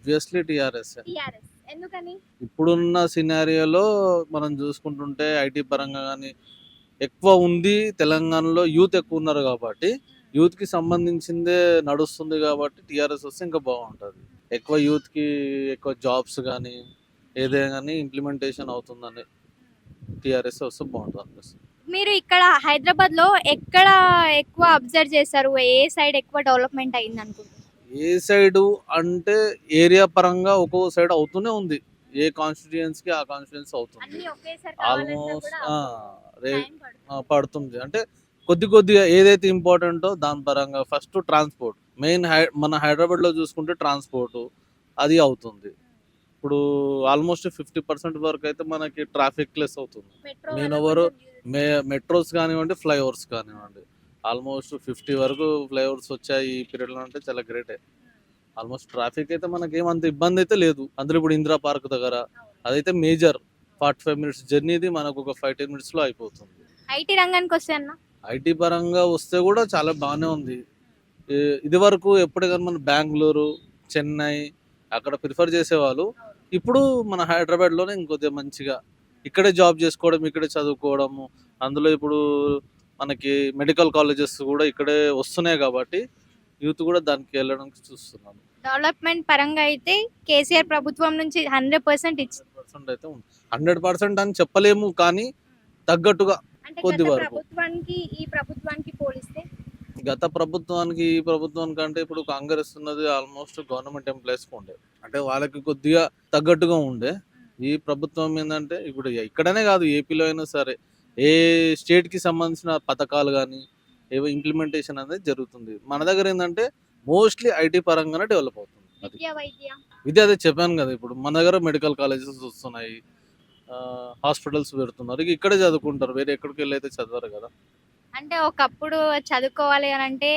Obviously TRS. TRS ఎందుకని? ఇప్పుడున్న సినారియోలో మనం చూసుకుంటుంటే ఐటీ పరంగా కానీ ఎక్కువ ఉంది తెలంగాణలో, యూత్ ఎక్కువ ఉన్నారు కాబట్టి యూత్కి సంబంధించిందే నడుస్తుంది కాబట్టి టీఆర్ఎస్ వస్తే ఇంకా బాగుంటుంది. ఎక్కువ యూత్కి ఎక్కువ జాబ్స్ కానీ ఏదైనా కానీ ఇంప్లిమెంటేషన్ అవుతుందని టీఆర్ఎస్ వస్తే బాగుంటుంది అనిపిస్తుంది. మీరు ఇక్కడ హైదరాబాద్ లో ఎక్కడ ఎక్కువ అబ్జర్వ్ చేశారు? ఏ సైడ్ ఎక్కువ డెవలప్మెంట్ అయింది అనుకుంటున్నారు? ఏ సైడు అంటే ఏరియా పరంగా ఒక్కో సైడ్ అవుతూనే ఉంది. ఏ కాన్స్టిట్యుయెన్సీకి ఆ కాన్స్టిట్యుయెన్సీ అవుతుంది అన్ని ఒకేసారి కావాలంటే ఆల్మోస్ట్. కూడా టైం పడుతుంది. పడుతుంది అంటే కొద్దిగా ఏదైతే ఇంపార్టెంటో దాని పరంగా ఫస్ట్ ట్రాన్స్పోర్ట్ మెయిన్. మన హైదరాబాద్లో చూసుకుంటే ట్రాన్స్పోర్ట్ అది అవుతుంది. ఇప్పుడు ఆల్మోస్ట్ 50% వరకు అయితే మనకి ట్రాఫిక్ లెస్ అవుతుంది. మెట్రో మెయిన్ వల్ల ఓవర్ కొంచెం మెట్రోస్ కానివ్వండి, ఫ్లైఓవర్స్ కానివ్వండి, ఆల్మోస్ట్ 50 వరకు ఫ్లైఓవర్స్ వచ్చాయి ఈ పీరియడ్లో అంటే చాలా గ్రేటే. ఆల్మోస్ట్ ట్రాఫిక్ అయితే మనకి ఏమంత ఇబ్బంది అయితే లేదు. అందులో ఇప్పుడు ఇందిరా పార్క్ దగ్గర అదైతే మేజర్ 45 మినిట్స్ జర్నీది మనకు ఒక 5-10 మినిట్స్లో అయిపోతుంది. ఐటీ రంగానికి వస్తే అన్న ఐటీ పరంగా వస్తే కూడా చాలా బాగానే ఉంది. ఇది వరకు ఎప్పటికైనా మన బెంగళూరు, చెన్నై అక్కడ ప్రిఫర్ చేసేవాళ్ళు. ఇప్పుడు మన హైదరాబాద్లోనే ఇంకొద్దిగా మంచిగా ఇక్కడే జాబ్ చేసుకోవడం, ఇక్కడే చదువుకోవడము. అందులో ఇప్పుడు మనకి మెడికల్ కాలేజెస్ కూడా ఇక్కడే వస్తున్నాయి కాబట్టి యూత్ కూడా దానికి వెళ్ళడానికి చూస్తున్నాను. డెవలప్మెంట్ పరంగా అయితే కేసీఆర్ ప్రభుత్వం నుంచి 100% ఇచ్చి 100% అయితే ఉంది. 100% అని చెప్పలేము కానీ తగ్గట్టుగా అంటే కొద్ది గత వరకు. ప్రభుత్వానికి ఈ ప్రభుత్వానికి పోలిస్తే గత ప్రభుత్వానికి ఈ ప్రభుత్వానికి అంటే ఇప్పుడు కాంగ్రెస్ ఉన్నది ఆల్మోస్ట్ గవర్నమెంట్ ఎంప్లాయీస్కి ఉండే, అంటే వాళ్ళకి కొద్దిగా తగ్గట్టుగా ఉండే. ఈ ప్రభుత్వం ఏంటంటే ఇప్పుడు ఇక్కడనే కాదు ఏపీలో అయినా సరే ఏ స్టేట్కి సంబంధించిన పథకాలు కానీ ఏవో ఇంప్లిమెంటేషన్ అనేది జరుగుతుంది. మన దగ్గర ఏంటంటే మోస్ట్లీ ఐటీ పరంగానే డెవలప్ అవుతుంది. అది విద్య వైద్య విద్య అదే చెప్పాను కదా, ఇప్పుడు మన దగ్గర మెడికల్ కాలేజెస్ వస్తున్నాయి, హాస్పిటల్స్ పెడుతున్నారు. ఇక ఇక్కడే చదువుకుంటారు, వేరే ఎక్కడికి వెళ్ళి అయితే చదవరు కదా. అంటే ఒకప్పుడు చదువుకోవాలి అని అంటే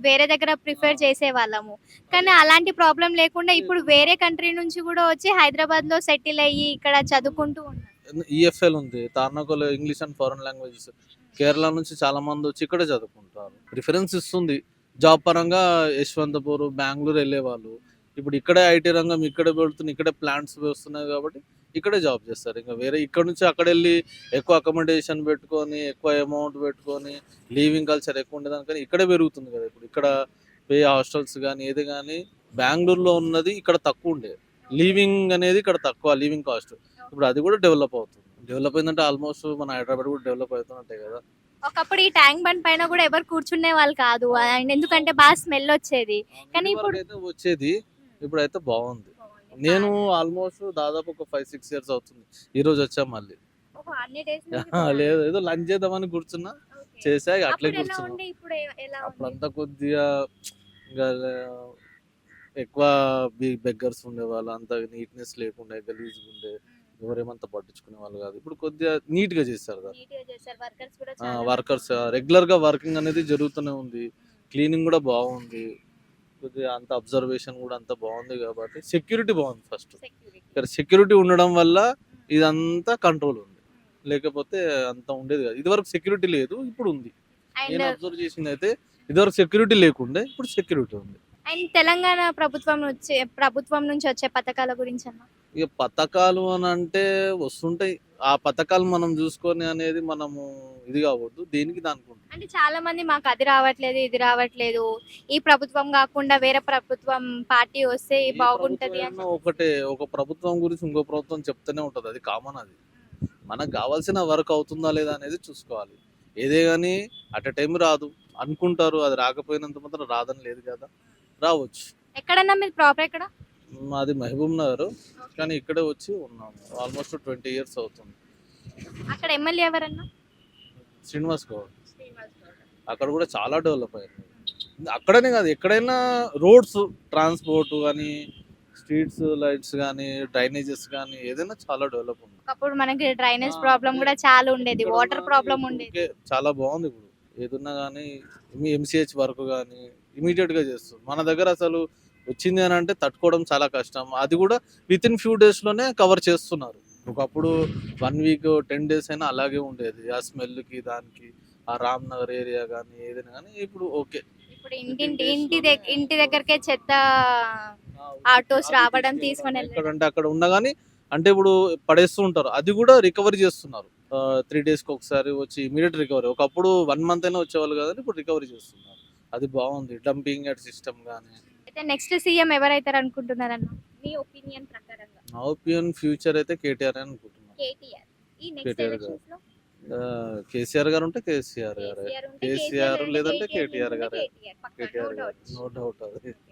వేరే దగ్గర ప్రిఫర్ చేసేవాళ్ళము. కానీ అలాంటి ప్రాబ్లం లేకుండా ఇప్పుడు వేరే కంట్రీ నుంచి కూడా వచ్చి హైదరాబాద్‌లో సెటిల్ అయ్యి ఇక్కడ చదువుకుంటూ ఉన్నారు. ఈఎఫ్ఎల్ ఉంది, తార్నాకలో English and foreign languages. Kerala నుంచి చాలా మంది వచ్చి ఇక్కడే చదువుకుంటారు. ప్రిఫరెన్స్ ఇస్తుంది జాబ్ పరంగా. యశ్వంతపూర్, బెంగళూరు వెళ్ళేవాళ్ళు ఇప్పుడు ఇక్కడే ఐటీ రంగం ఇక్కడే పెడుతుంది, ఇక్కడే ప్లాంట్స్ వస్తున్నాయి కాబట్టి ఇక్కడే జాబ్ చేస్తారు. ఇంకా వేరే ఇక్కడ నుంచి అక్కడ వెళ్ళి ఎక్కువ అకామిడేషన్ పెట్టుకొని ఎక్కువ అమౌంట్ పెట్టుకొని లీవింగ్ కల్చర్ ఎక్కువ ఉండేదానికని ఇక్కడే పెరుగుతుంది కదా. ఇప్పుడు ఇక్కడ పే హాస్టల్స్ కానీ ఏది కానీ బెంగళూరులో ఉన్నది ఇక్కడ తక్కువ ఉండే, లీవింగ్ అనేది ఇక్కడ తక్కువ, లీవింగ్ కాస్ట్. ఇప్పుడు అది కూడా డెవలప్ అవుతుంది. డెవలప్ అయిందంటే ఆల్మోస్ట్ మన హైదరాబాద్ కూడా డెవలప్ అవుతున్నట్టే కదా. ఒకప్పుడు ఈ ట్యాంక్ బండ్ పైన కూడా ఎవరు కూర్చునే వాళ్ళు కాదు. అండ్ ఎందుకంటే బాగా స్మెల్ వచ్చేది. కానీ ఇది ఇప్పుడు వరకు అయితే వచ్చేది, ఇప్పుడైతే బాగుంది. నేను ఆల్మోస్ట్ దాదాపు ఒక 5-6 ఇయర్స్ అవుతుంది. ఈ రోజు వచ్చా మళ్ళీ. ఓహో, అన్ని డేస్ లేదు, ఏదో లంచ్ చేద్దామని కూర్చున్నా, చేసా ఇక అట్లే అప్పుడు ఎలా కూర్చున్నా. ఉండే ఇప్పుడు ఎలా ఉంది? అప్పుడంతా కొద్దిగా ఇంకా ఎక్కువ బెగ్గర్స్ ఉండేవాళ్ళు, అంత నీట్నెస్ లేకుండే, గలీజ్గా ఉండే, ఎవరేమంతా పట్టించుకునే వాళ్ళు కాదు. ఇప్పుడు కొద్దిగా నీట్ గా చేస్తారు కదా. నీట్ గా చేశారు. వర్కర్స్ కూడా చాలా వర్కర్స్ రెగ్యులర్ గా వర్కింగ్ అనేది జరుగుతూనే ఉంది. క్లీనింగ్ కూడా బాగుంది, కొద్దిగా అంత అబ్జర్వేషన్ కూడా అంత బాగుంది కాబట్టి సెక్యూరిటీ బాగుంది. First security. ఇక్కడ సెక్యూరిటీ ఉండడం వల్ల ఇదంతా కంట్రోల్ ఉంది, లేకపోతే అంత ఉండేది కాదు. ఇదివరకు సెక్యూరిటీ లేదు, ఇప్పుడు ఉంది. నేను అండ్ అబ్జర్వ్ చేసింది అయితే ఇదివరకు సెక్యూరిటీ లేకుండే, ఇప్పుడు సెక్యూరిటీ ఉంది. అండ్ తెలంగాణ ప్రభుత్వం నుంచి వచ్చే పథకాల గురించి అన్న ఇక పథకాలు అని అంటే వస్తుంటాయి, ఆ పథకాలు మనం చూసుకొని అనేది మనము ఇది కావద్దు, దేనికి దానికి ఉంటుంది. అంటే చాలా మంది మాకు అది రావట్లేదు, ఇది రావట్లేదు, ఈ ప్రభుత్వం కాకుండా వేరే ప్రభుత్వం పార్టీ వస్తే ఏ బాగుంటది అని ప్రభుత్వం ఒకటే, ఒక ప్రభుత్వం గురించి ఇంకో ప్రభుత్వం చెప్తూనే ఉంటుంది, అది కామన్. అది మనకు కావాల్సిన వర్క్ అవుతుందా లేదా అనేది చూసుకోవాలి. ఏదే కానీ అట్ ఎ టైం రాదు, అనుకుంటారు, అది రాకపోయినంత మాత్రం రాదని లేదు కదా, రావచ్చు. ఎక్కడన్నా మీరు ప్రాపర్ ఎక్కడ? మాది మహబూబ్ నగర్, కానీ ఇక్కడే వచ్చి ఉన్నాము ఆల్మోస్ట్ 20 ఇయర్స్ అవుతుంది. అక్కడ ఎమ్మెల్యే ఎవరన్నా? శ్రీనివాస్ గౌడ్. అక్కడ కూడా చాలా డెవలప్ అయింది. అక్కడనే కాదు, ఎక్కడైనా రోడ్స్, ట్రాన్స్పోర్ట్ కానీ, స్ట్రీట్స్ లైట్స్ కానీ, డ్రైనేజెస్ కానీ ఏదైనా చాలా డెవలప్ ఉంది. అప్పుడు మనకి డ్రైనేజ్ ప్రాబ్లం కూడా చాలా ఉండేది, ఇక్కడ వాటర్ ఉన్న ప్రాబ్లం ఇప్పుడు ఉండేది. ఓకే, చాలా బాగుంది. ఇప్పుడు ఏదున్నా కానీ ఎంసీహెచ్ వర్క్ కానీ ఇమీడియట్ గా చేస్తుంది. మన దగ్గర అసలు వచ్చింది అని అంటే తట్టుకోవడం చాలా కష్టం, అది కూడా విత్ ఇన్ ఫ్యూ డేస్ లోనే కవర్ చేస్తున్నారు. ఒకప్పుడు 1 వీక్ 10 డేస్ అయినా అలాగే ఉండేది, ఆ స్మెల్ కి దానికి. ఆ రామ్ నగర్ ఏరియా కానీ ఏదైనా కానీ ఇప్పుడు ఓకే. ఇప్పుడు ఇంటి దగ్గరకే చెత్త ఆటోస్ రావడం తీసుకొని వెళ్ళడం. ఎక్కడంటే అక్కడ ఉన్నా కానీ అంటే ఇప్పుడు పడేస్తూ ఉంటారు, అది కూడా రికవరీ చేస్తున్నారు. 3 డేస్కి ఒకసారి వచ్చి ఇమీడియట్ రికవరీ. ఒకప్పుడు 1 మంత్ అయినా వచ్చేవాళ్ళు కదండి, ఇప్పుడు రికవరీ చేస్తున్నారు. అది బాగుంది, డంపింగ్ యార్డ్ సిస్టమ్ కానీ. అయితే నెక్స్ట్ సీఎం ఎవరైతారు అనుకుంటున్నారన్న మీ ఒపీనియన్ ప్రకారంగా? నా ఒపీనియన్ ఫ్యూచర్ అయితే కేటీఆర్ అని అనుకుంటున్నాను. కేటీఆర్. ఈ నెక్స్ట్ కేటీఆర్ గారు. ఎలక్షన్స్ లో కేసీఆర్ గారు ఉంటే కేసీఆర్ గారు, కేసీఆర్ ఉంటే కేసీఆర్ కేసీఆర్, లేదంటే కేటీఆర్ కేటీఆర్ ఉంటే గారు. కేటీఆర్ పక్కా, కేటీఆర్ no గారు, doubt. నో డౌట్ అది.